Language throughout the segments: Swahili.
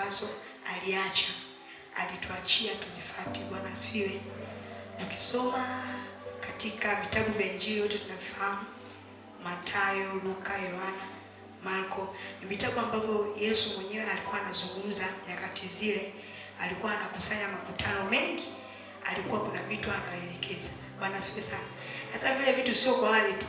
ambazo aliacha, alituachia tuzifuate. Bwana asifiwe. Ukisoma katika vitabu vya Injili yote tunafahamu, Mathayo, Luka, Yohana, Marko, ni vitabu ambavyo Yesu mwenyewe alikuwa anazungumza nyakati zile, alikuwa anakusanya makutano mengi, alikuwa kuna vitu anaelekeza. Bwana asifiwe sana. Sasa vile vitu sio kwa wale tu.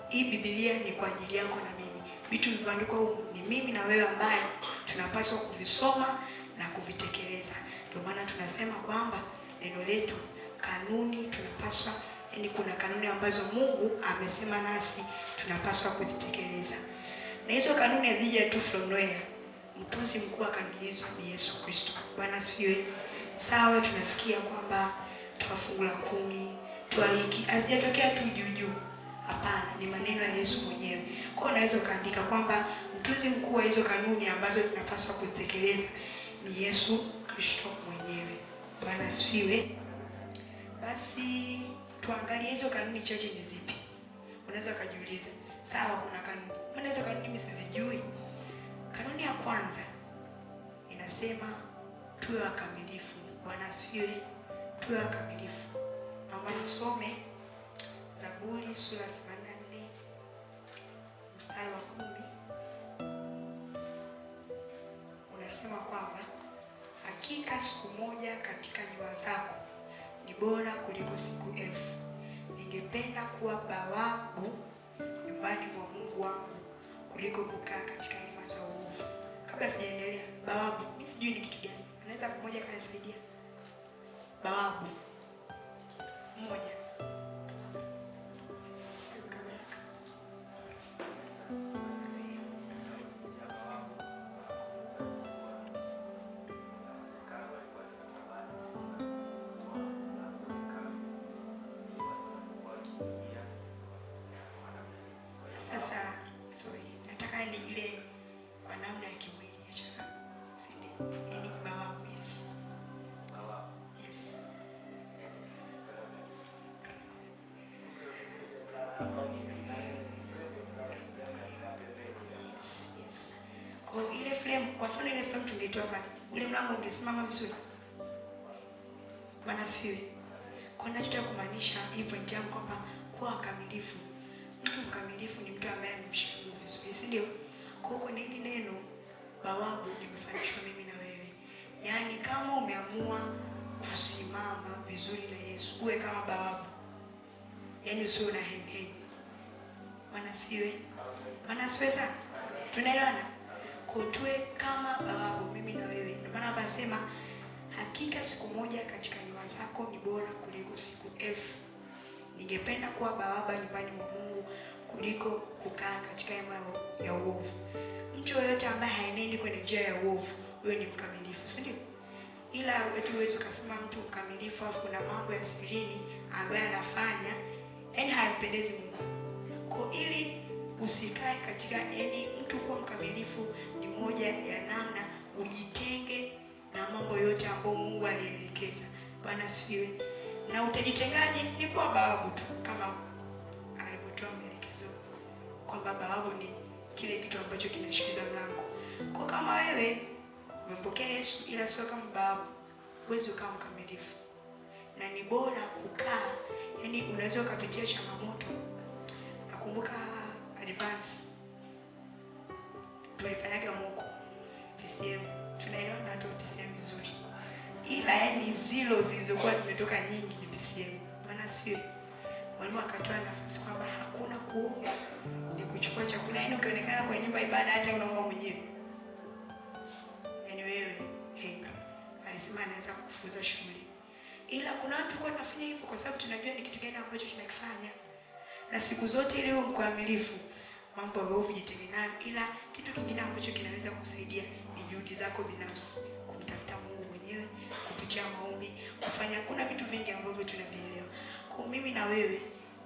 Hii Biblia ni kwa ajili yako na mimi. Vitu vilivyoandikwa huko ni mimi na wewe ambaye tunapaswa kuvisoma na kuvitekeleza. Ndio maana tunasema kwamba neno letu, kanuni tunapaswa, yani kuna kanuni ambazo Mungu amesema nasi tunapaswa kuzitekeleza. Na hizo kanuni hazija tu from nowhere. Mtunzi mkuu wa kanuni hizo ni Yesu Kristo. Bwana asifiwe. Sawa, tunasikia kwamba toa fungu la 10, toa hiki, hazijatokea tu juu. Hapana, ni maneno ya Yesu mwenyewe. Kwa hiyo unaweza kaandika kwamba mtunzi mkuu wa hizo kanuni ambazo tunapaswa kuzitekeleza ni Yesu Kristo mwenyewe. Bwana asifiwe. Basi tuangalie hizo kanuni chache ni zipi. Unaweza kujiuliza, sawa kuna kanuni. Mbona hizo kanuni mimi sizijui? Kanuni ya kwanza inasema tuwe wakamilifu. Bwana asifiwe. Tuwe wakamilifu. Naomba nisome Zaburi sura 84 mstari wa 10. Unasema kwamba hakika siku moja katika nyua zako ni bora kuliko siku 1000. Ningependa kuwa bawabu nyumbani mwa Mungu wangu kuliko kukaa katika hema za uovu. Kabla sijaendelea, bawabu, mimi sijui ni kitu gani. Anaweza mmoja kanisaidia? Bawabu mmoja. Kwa mfano ile frame tungetoa pale, ule mlango ungesimama vizuri. Bwana asifiwe. Kwa nini tunataka kumaanisha hii point yangu kwamba kuwa kamilifu. Mtu mkamilifu ni mtu ambaye amemshika Mungu vizuri, si ndio? Kwa hiyo hili neno bawabu limefanishwa mimi na wewe. Yaani kama umeamua kusimama vizuri na Yesu, uwe kama bawabu. Yaani usiwe na hen. Bwana asifiwe. Bwana asifiwe sana. Tunaelewana? Kutwe kama bawabu mimi na wewe. Ndio maana hapa nasema hakika siku moja katika nyua zako ni bora kuliko siku 1000. Ningependa kuwa bawaba nyumbani mwa Mungu kuliko kukaa katika hema ya uovu. Mtu yoyote ambaye haenendi kwenye njia ya uovu, wewe ni mkamilifu, si ndio? Ila wetu uwezo kusema mtu mkamilifu au kuna mambo ya sirini ambaye anafanya yani haipendezi Mungu. Kwa ili usikae katika yani mtu kuwa mkamilifu ni moja ya namna ujitenge na mambo yote ambayo Mungu alielekeza. Bwana asifiwe. Na utajitengaje? Ni kwa bawabu tu kama alivyotoa maelekezo kwamba bawabu ni kile kitu ambacho kinashikiza mlango. Kwa kama wewe umempokea Yesu ila sio kama bawabu, huwezi ukawa mkamilifu. Na ni bora kukaa, yani unaweza ukapitia changamoto. Nakumbuka advance tulifanyaga Mungu PCM, tunaelewa na tu PCM vizuri, ila yani zilo zilizokuwa zimetoka nyingi ni PCM. Bwana asifiwe. Mwalimu akatoa nafasi kwamba hakuna kuomba, ni kuchukua chakula. Yani ukionekana kwenye nyumba ibada hata unaomba mwenyewe, yani wewe alisema anaweza kufuza shule. Ila kuna watu kwa tunafanya hivyo kwa sababu tunajua ni kitu gani ambacho tunakifanya. Na siku zote ile mkamilifu mambo ya uovu jitenge nayo, ila kitu kingine ambacho kinaweza kusaidia ni juhudi zako binafsi, kumtafuta Mungu mwenyewe kupitia maombi, kufanya kuna vitu vingi ambavyo tunavielewa. Kwa mimi na wewe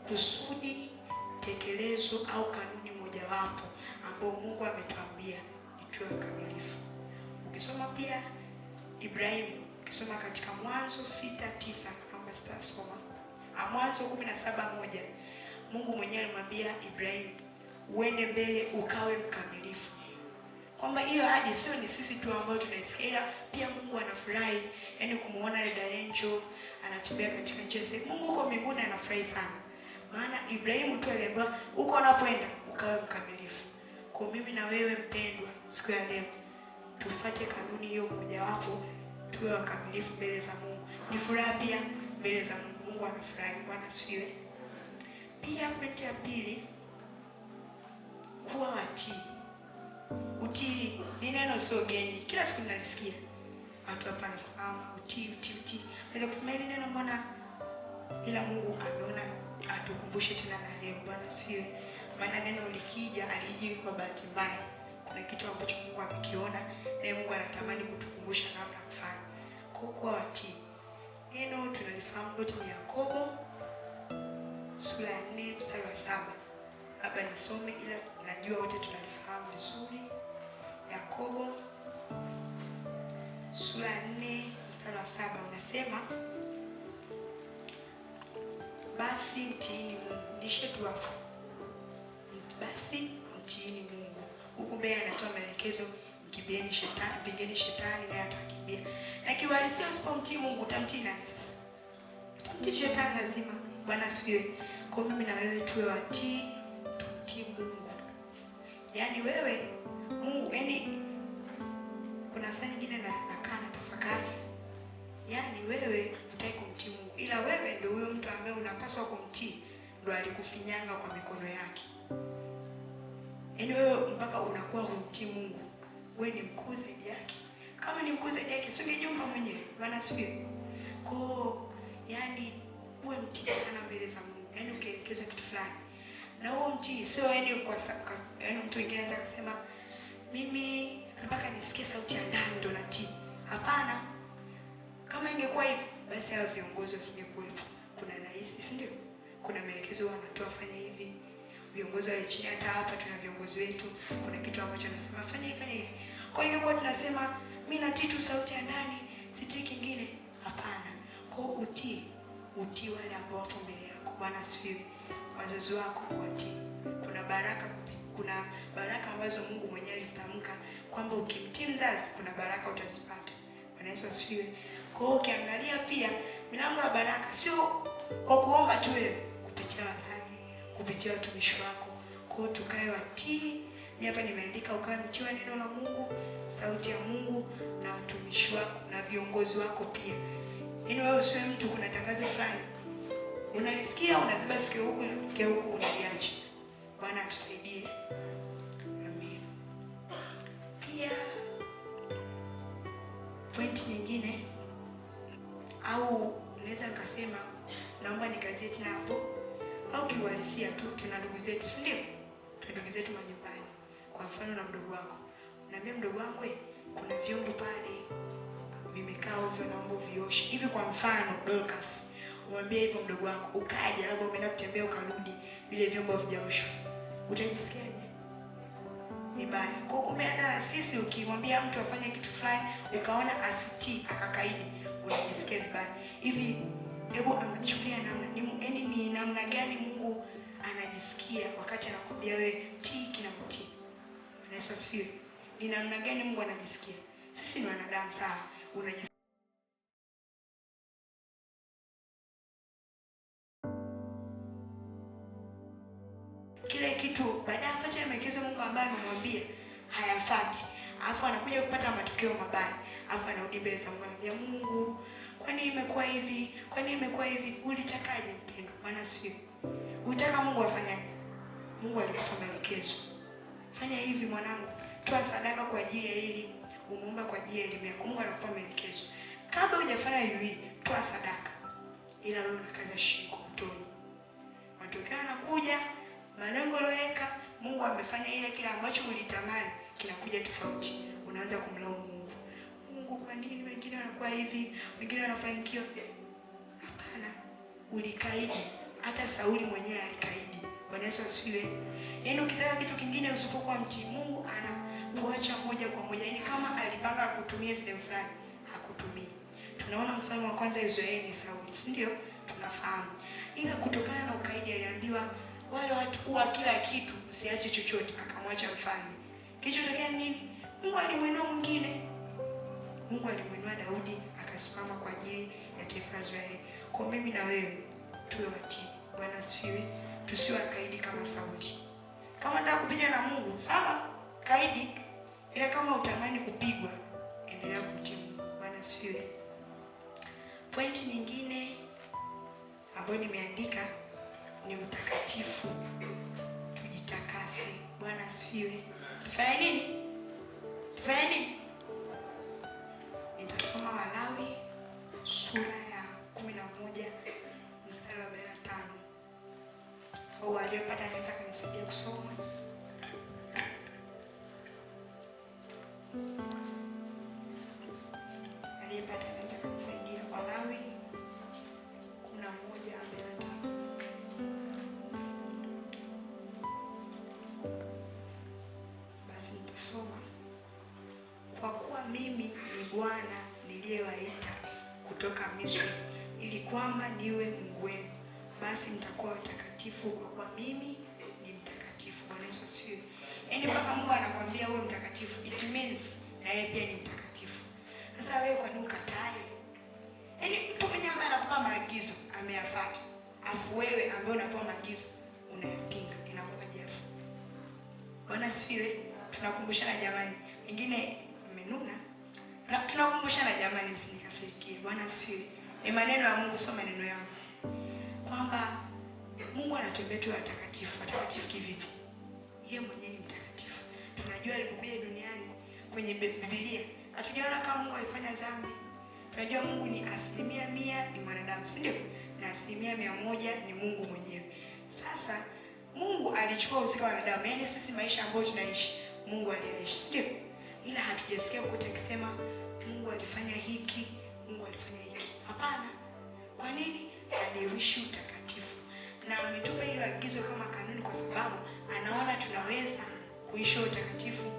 kusudi tekelezo au kanuni mojawapo ambao Mungu ametuambia ni tuwe kamilifu. Ukisoma pia Ibrahim, ukisoma katika Mwanzo 6:9 kama sitasoma, Mwanzo 17:1, Mungu mwenyewe alimwambia Ibrahim, uende mbele ukawe mkamilifu. kwamba hiyo ahadi sio ni sisi tu ambao tunaisikia, pia Mungu anafurahi, yaani kumuona dada Angel anatembea katika njia sahihi. Mungu uko mbinguni anafurahi sana. Maana Ibrahimu tu aliambiwa uko unapoenda ukawe mkamilifu. Kwa mimi na wewe mpendwa, siku ya leo tufuate kanuni hiyo mojawapo, tuwe wakamilifu mbele za Mungu. Ni furaha pia mbele za Mungu. Mungu anafurahi. Bwana asifiwe. Pia pointi ya pili, kuwa watii. Utii ni neno sio geni. Kila siku ninalisikia. Watu hapa wanasimama utii. Naweza kusema hili neno mbona, ila Mungu ameona atukumbushe tena na leo. Bwana asifiwe. Maana neno likija alijui kwa bahati mbaya. Kuna kitu ambacho Mungu amekiona na Mungu anatamani kutukumbusha namna kufanya. Kuwa watii. Neno tunalifahamu lote ni Yakobo sura ya 4 mstari wa 7. Labda nisome ila najua wote tunalifahamu vizuri. Yakobo sura ya 4 mstari wa 7 unasema, basi mtiini Mungu. Nishetu hapo. Basi mtiini Mungu. Huku mbele anatoa maelekezo, mkimbieni shetani, mpigeni shetani naye atakimbia. Na kiuhalisia usipomtii Mungu utamtii nani sasa? Utamtii shetani lazima. Bwana asifiwe. Kwa mimi na wewe tuwe watii, tumtii Mungu. Yaani wewe Mungu, yaani kuna saa nyingine nakaa na tafakari. Yaani wewe hutaki kumtii Mungu, ila wewe ndio huyo mtu ambaye unapaswa kumtii, ndio alikufinyanga kwa mikono yake. Yaani wewe mpaka unakuwa humtii Mungu, wewe ni mkuu zaidi yake. Kama ni mkuu zaidi yake, sio nyumba mwenyewe. Bwana asifiwe. Kwa yaani uwe mtii sana mbele za Mungu. Yaani ukielekezwa kitu fulani na huo mtii sio yaani yaani mtu mwingine anaweza kusema mimi mpaka nisikie sauti ya ndani ndo natii. Hapana. Kama ingekuwa hivi basi hao viongozi wasingekuwepo. Kuna rais, si ndio? Kuna maelekezo wanatoa, fanya hivi. Viongozi wale chini, hata hapa tuna viongozi wetu, kuna kitu ambacho anasema fanya hivi. Kwa hiyo ingekuwa tunasema mimi natii tu sauti ya ndani, sitii kingine. Hapana. Kwa utii wale ambao wapo mbele yako. Bwana asifiwe. Wazazi wako watii. Kuna baraka ambazo Mungu mwenyewe alizitamka kwamba ukimtii mzazi kuna baraka utazipata. Bwana Yesu asifiwe. Kwa hiyo ukiangalia pia milango ya baraka sio kwa kuomba tu wewe, kupitia wazazi, kupitia watumishi wako. Kwa hiyo tukae watii. Mimi hapa nimeandika ukae mtii wa neno la Mungu, sauti ya Mungu, na watumishi wako na viongozi wako pia. Yaani wewe usiwe mtu kuna tangazo fulani unalisikia unaziba sikio huku unaliacha. Bwana atusaidie. Amen. Pia point nyingine, au unaweza nikasema naomba nikazie tena hapo, au kiuhalisia tu tuna ndugu zetu, si ndio? Tuna ndugu zetu majumbani. Kwa mfano na mdogo wako. Unaambia mdogo wangu kuna vyombo pale vimekaa ovyo, naomba vioshe. Hivi kwa mfano Dorcas, umwambie hivyo mdogo wako, ukaja labda umeenda kutembea ukarudi vile vyombo havijaoshwa. Utajisikiaje? Vibaya. Kwa kumbe hata na sisi ukimwambia mtu afanye kitu fulani ukaona asitii akakaidi, unajisikia vibaya. Hivi hebu angachukulia namna ni namna gani Mungu anajisikia wakati anakuambia wewe tii kila mtii. Bwana Yesu asifiwe. Ni namna gani Mungu anajisikia? Sisi ni wanadamu sawa. Kile kitu baada afuate maelekezo Mungu ambaye amemwambia hayafati, alafu anakuja kupata matokeo mabaya, alafu anarudi mbele za Mungu, kwa nini imekuwa hivi? Kwa nini imekuwa hivi? Ulitakaje mpendwa? Maana sio unataka Mungu afanyaje? Mungu alikupa maelekezo, fanya hivi mwanangu, toa sadaka kwa ajili ya hili, umeomba kwa ajili ya elimu yako. Mungu anakupa maelekezo kabla hujafanya hivi, toa sadaka, ila wewe unakaza shingo utoi. Matokeo yanakuja, malengo loweka, Mungu amefanya ile kile ambacho ulitamani kinakuja tofauti. Unaanza kumlaumu Mungu. Mungu, kwa nini wengine wanakuwa hivi, wengine wanafanikiwa? Hapana, ulikaidi. Hata Sauli mwenyewe alikaidi. Bwana Yesu asifiwe. Yaani ukitaka kitu kingine usipokuwa mtii, Mungu anakuacha moja kwa moja. Yaani kama alipanga kutumia sehemu fulani, hakutumii. Tunaona mfano wa kwanza Israeli ni Sauli, si ndio? Tunafahamu. Ila kutokana na ukaidi aliambiwa wale watu kuwa kila kitu, usiache chochote, akamwacha mfalme. Kilichotokea nini? Mungu alimwinua mwingine. Mungu alimwinua Daudi akasimama kwa ajili ya taifa la Israeli. Kwa mimi na wewe tuwe watii. Bwana asifiwe. Tusiwe kaidi kama Sauli. Kama nataka kupigana na Mungu, sawa, kaidi. Ila kama utamani kupigwa, endelea kumtii Mungu. Bwana asifiwe. Pointi nyingine ambayo nimeandika ni utakatifu. Tujitakase. Bwana asifiwe. Tufanye nini? Tufanye nini? Nitasoma Walawi sura ya 11 mstari wa 45. Au aliyepata anaweza kunisaidia kusoma. Aliyepata anaweza kunisaidia. Walawi 11:45. Basi nitasoma. Kwa kuwa mimi ni Bwana niliyewaita kutoka Misri, ili kwamba niwe Mungu wenu, basi mtakuwa watakatifu kwa kuwa mimi ni mtakatifu. Bwana Yesu asifiwe. Yaani mpaka Mungu anakuambia wewe mtakatifu, it means na yeye pia ni mtakatifu. Sasa wewe kwa nini ukatae? Yaani mtu mwenyewe ambaye anakupa maagizo ameyafuata, afu wewe ambaye unapewa maagizo unayapinga, inakuwaje hapo? Bwana asifiwe. Tunakumbushana jamani. Wengine mmenuna. Na tunakumbushana jamani, msinikasirikie. Bwana asifiwe. Ni maneno ya Mungu, sio maneno yangu. Kwamba Mungu anatuambia tu watakatifu. Watakatifu kivipi? Yeye mwenyewe ni mtakatifu. Tunajua alipokuja duniani kwenye Biblia, hatujaona kama Mungu alifanya dhambi. Tunajua Mungu ni 100% ni mwanadamu, si ndio? Na 100% ni Mungu mwenyewe. Sasa Mungu alichukua usika wa wanadamu. Yaani sisi maisha ambayo tunaishi, Mungu aliyaishi, si ndio? Ila hatujasikia kote akisema Mungu alifanya hiki, Mungu alifanya hiki. Hapana. Kwa nini? Aliishi utakatifu. Na ametupa hilo agizo kama kanuni kwa sababu anaona tunaweza kuishi utakatifu.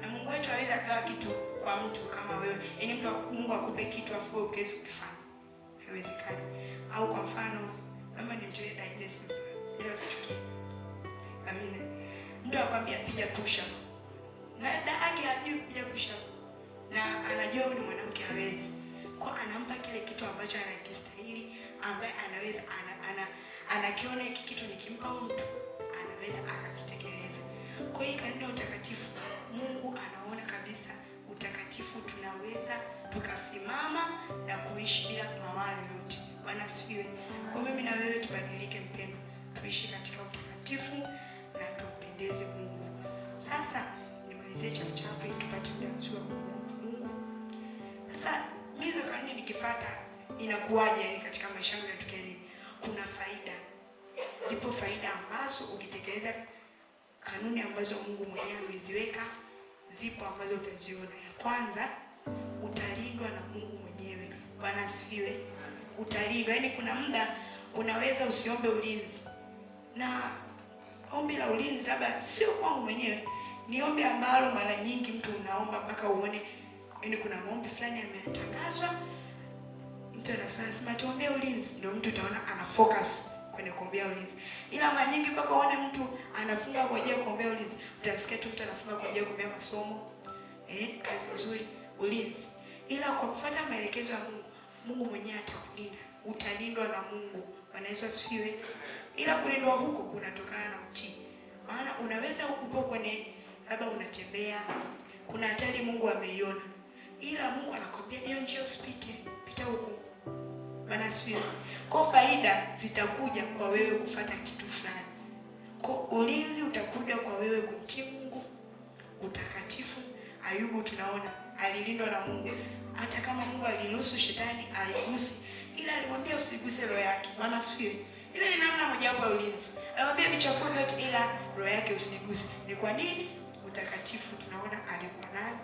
Na Mungu wetu hawezi kugawa kitu kwa mtu kama wewe. Yaani Mungu akupe kitu afu wewe ukesi ukifanya. Haiwezekani. Au kwa mfano, kama ni mtoe daidesi, ila usichukie. Amina. Mtu akwambia piga push up. Na dada hajui kupiga push up. Na anajua huyu ni mwanamke hawezi. Kwa anampa kile kitu ambacho anakistahili, ambaye anaweza anakiona hiki kitu nikimpa mtu anaweza akakitekeleza. Kwa hiyo kanuni ya utakatifu, Mungu anaona kabisa utakatifu tunaweza tukasimama na kuishi bila mawaa yote. Bwana asifiwe. Kwa mimi na wewe tubadilike mpendo. Tuishi katika utakatifu na tumpendeze Mungu. Sasa nimalizie chapchapa ili tupate muda mzuri wa Mungu. Sasa hizo kanuni nikifuata inakuwaje katika maisha yangu yanatokea nini? Kuna faida. Zipo faida ambazo ukitekeleza kanuni ambazo Mungu mwenyewe ameziweka, zipo ambazo utaziona. Ya kwanza, utalindwa na Mungu mwenyewe. Bwana asifiwe. Utalindwa. Yaani kuna muda unaweza usiombe ulinzi. Na ombi la ulinzi labda sio kwangu mwenyewe. Ni ombi ambalo mara nyingi mtu unaomba mpaka uone yaani kuna maombi fulani yametangazwa. Mtu anasema tuombee ulinzi, ndio mtu utaona ana focus kwenye kuombea ulinzi. Ila mara nyingi mpaka uone mtu anafunga kwa ajili ya kuombea ulinzi. Utamsikia tu mtu anafunga kwa ajili ya kuombea masomo. Kazi nzuri, ulinzi. Ila kwa kufuata maelekezo ya Mungu, Mungu mwenyewe atakulinda. Utalindwa na Mungu. Bwana Yesu asifiwe. Ila kulindwa huko kunatokana na utii. Maana unaweza uko kwenye labda unatembea, kuna hatari Mungu ameiona. Ila Mungu anakwambia hiyo njia usipite, pita huko. Bwana asifiwe. Kwa faida zitakuja kwa wewe kufuata kitu fulani. Kwa ulinzi utakuja kwa wewe kumtii Mungu. Utakatifu, Ayubu tunaona alilindwa na Mungu. Hata kama Mungu aliruhusu shetani aigusi, ila alimwambia usiguse roho yake. Bwana asifiwe. Ile ni namna moja ya ulinzi. Alimwambia vichapo vyote ila roho yake usiguse. Ni kwa nini? Utakatifu tunaona alikuwa nayo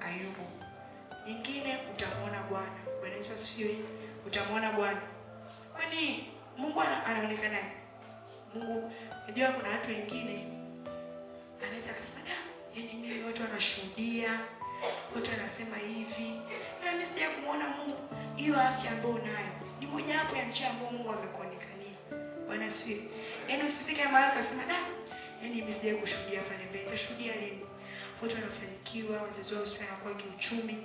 Ayubu. Nyingine utamwona Bwana. Bwana Yesu asifiwe. Utamwona Bwana. Kwani Mungu anaonekanaje? Mungu, unajua kuna watu wengine anaweza kusema, yaani mimi watu wanashuhudia, watu wanasema hivi. Ila mimi sija kumuona Mungu. Hiyo afya ambayo unayo ni moja wapo ya njia ambayo Mungu amekuonekania. Bwana asifiwe. Yaani usifike mahali ukasema, yaani mimi sija kushuhudia pale mbele. Nitashuhudia lini? watu wanafanikiwa, wazazi wao wanakuwa kiuchumi.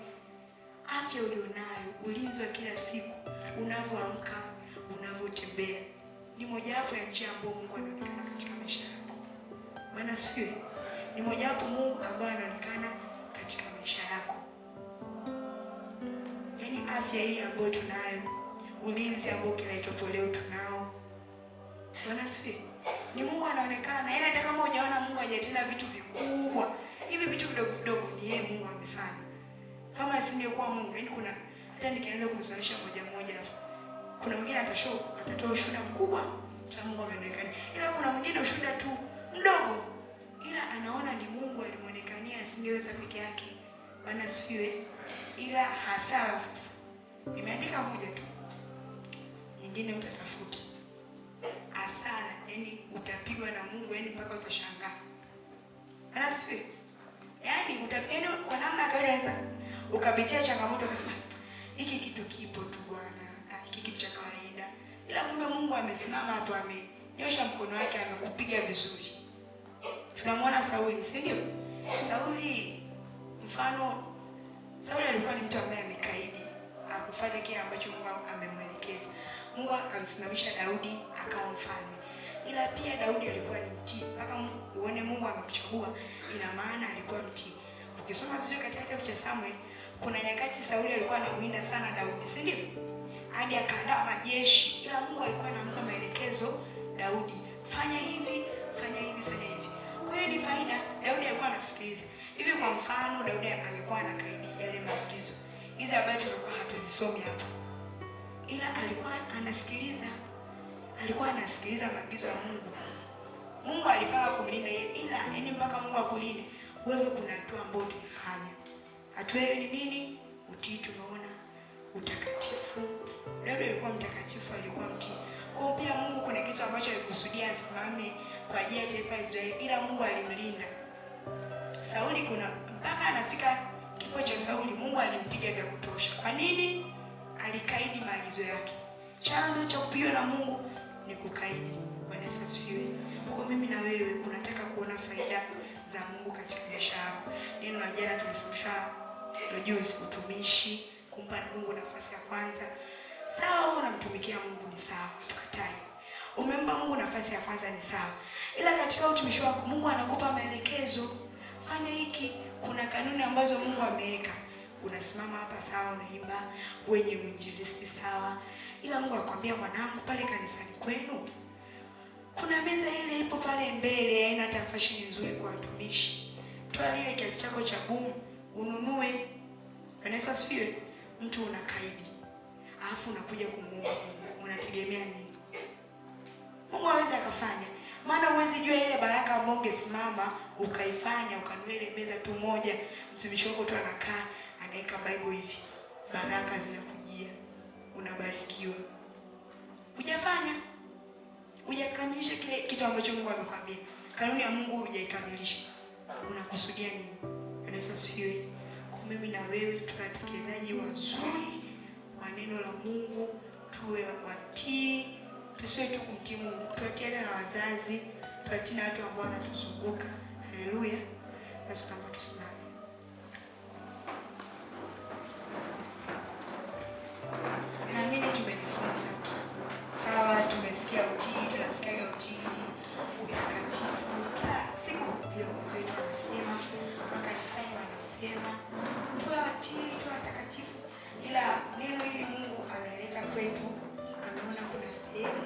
Afya ulionayo, ulinzi wa kila siku, unavyoamka, unavyotembea, ni mojawapo ya njia ambayo Mungu anaonekana katika maisha yako. Bwana asifiwe. Ni mojawapo Mungu ambaye anaonekana katika maisha yako. Yaani afya hii ambayo tunayo, ulinzi ambao kila itwapo leo tunao. Bwana asifiwe. Ni Mungu anaonekana. Yaani hata kama hujaona Mungu hajatenda vitu vikubwa, hivi vitu vidogo vidogo ni yeye Mungu amefanya. Kama asingekuwa Mungu, yaani kuna hata nikianza kumsalisha moja moja, kuna mwingine atatoa ushuhuda mkubwa cha Mungu ameonekana. Ila kuna mwingine ushuhuda tu mdogo, ila anaona ni Mungu alimuonekania, asingeweza peke yake. Bwana asifiwe. Ila hasara sasa, nimeandika moja tu, nyingine utatafuta. Hasara, yaani utapigwa na Mungu, yaani mpaka utashangaa. Bwana asifiwe. Yaani utapigwa kwa namna kawaida, ukapitia changamoto ukasema hiki kitu kipo tu bwana, hiki kitu cha kawaida. Ila kumbe Mungu amesimama hapo, amenyosha mkono wake, amekupiga vizuri. Tunamwona Sauli, si ndio? Sauli, mfano Sauli alikuwa ni mtu ambaye amekaidi, hakufuata kile ambacho Mungu amemwelekeza. Mungu akamsimamisha Daudi akawa mfalme. Ila pia Daudi alikuwa ni mtii. Mpaka uone Mungu amekuchagua, ina maana alikuwa mtii. Ukisoma vizuri katika kitabu cha Samuel, kuna nyakati Sauli alikuwa anamwinda sana Daudi, si ndio? Hadi akaandaa majeshi. Ila Mungu alikuwa anampa maelekezo Daudi, fanya hivi, fanya hivi, fanya hivi. Kwa hiyo ni faida, Daudi alikuwa anasikiliza. Hivi kwa mfano Daudi alikuwa anakaidi yale maagizo. Hizi habari tulikuwa hatuzisomi hapa. Ila alikuwa anasikiliza. Alikuwa anasikiliza maagizo ya Mungu. Mungu alipanga kumlinda yeye, ila yaani mpaka Mungu akulinde, wewe kuna hatua ambayo utaifanya. Hatua hiyo ni nini? Utii. Tunaona utakatifu. Daudi alikuwa mtakatifu, alikuwa mtii. Kwa pia Mungu kuna kitu ambacho alikusudia asimame kwa ajili ya taifa la Israeli, ila Mungu alimlinda. Sauli kuna mpaka anafika kifo cha Sauli, Mungu alimpiga vya kutosha. Kwa nini? Alikaidi maagizo yake. Chanzo cha kupigwa na Mungu ni kukaidi. Bwana Yesu asifiwe. Kwa mimi na wewe unataka kuona faida za Mungu katika maisha yako. Neno la jana tulifundishwa juzi, utumishi, kumpa Mungu nafasi ya kwanza. Sawa, unamtumikia Mungu ni sawa, tukatai. Umempa Mungu nafasi ya kwanza ni sawa. Ila katika utumishi wako Mungu anakupa maelekezo. Fanya hiki, kuna kanuni ambazo Mungu ameweka. Unasimama hapa sawa, unaimba, wenye mwinjilisti sawa. Ila Mungu akwambia, mwanangu, pale kanisani kwenu kuna meza ile ipo pale mbele, haina hata fashion nzuri kwa watumishi. Toa lile kiasi chako cha bumu, ununue. Bwana Yesu asifiwe. Mtu unakaidi, alafu unakuja kumuomba Mungu, unategemea nini? Mungu hawezi akafanya. Maana huwezi jua ile baraka ambayo ungesimama ukaifanya, ukanunua ile meza tu moja, mtumishi wako tu anakaa, anaweka Bible hivi, baraka zinakujia, unabarikiwa. Hujafanya, hujakamilisha kile kitu ambacho Mungu amekwambia. Kanuni ya Mungu hujaikamilisha. Unakusudia nini? Bwana Yesu asifiwe. Kwa mimi na wewe tuwe watekelezaji wazuri wa neno la Mungu, tuwe watii, tusiwe tu kumtii Mungu, tuwatiane na wazazi, tuwatii na watu ambao wanatuzunguka. Haleluya. Basi kama tusimame. Naamini tumejifunza. Sawa, tumesikia utii, tunasikia utii, utakatifu. Kila siku viongozi wetu wanasema, makanisani wanasema, tuwe watii, tuwe watakatifu. Ila neno hili Mungu ameleta kwetu, ameona kuna sehemu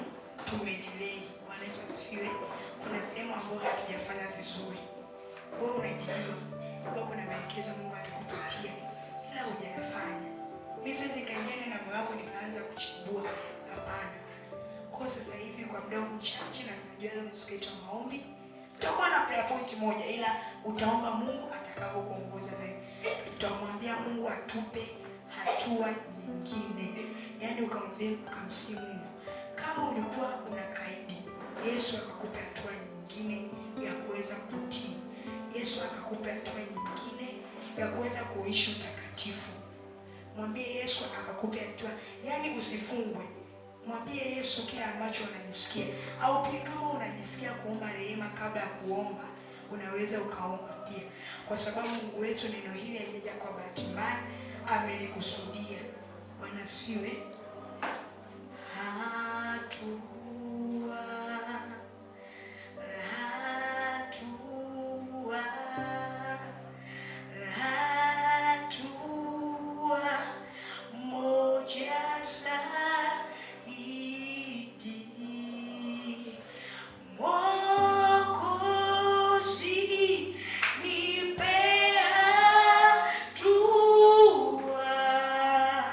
tumedelay. Bwana Yesu asifiwe. Kuna sehemu ambayo hatujafanya vizuri. Wewe unajijua, kuna maelekezo Mungu alikupatia, ila hujayafanya. Mimi siwezi kaingia na moyo wako nikaanza kuchimbua. Hapana. Kwa sasa hivi kwa muda mchache, na tunajua leo ni siku ya maombi, tutakuwa na prayer point moja, ila utaomba Mungu atakapokuongoza wewe. Tutamwambia Mungu atupe hatua nyingine. Yaani ukamsihi Mungu. Kama ulikuwa unakaidi, Yesu akakupa hatua nyingine ya kuweza kutii. Yesu akakupa hatua nyingine ya kuweza kuishi utakatifu. Mwambie Yesu akakupa hatua. Yaani usifungwe. Mwambie Yesu kile ambacho unajisikia. Au pia kama unajisikia kuomba rehema kabla ya kuomba, unaweza ukaomba pia, kwa sababu Mungu wetu neno hili halijaja kwa bahati mbaya, amelikusudia. Bwana asifiwe.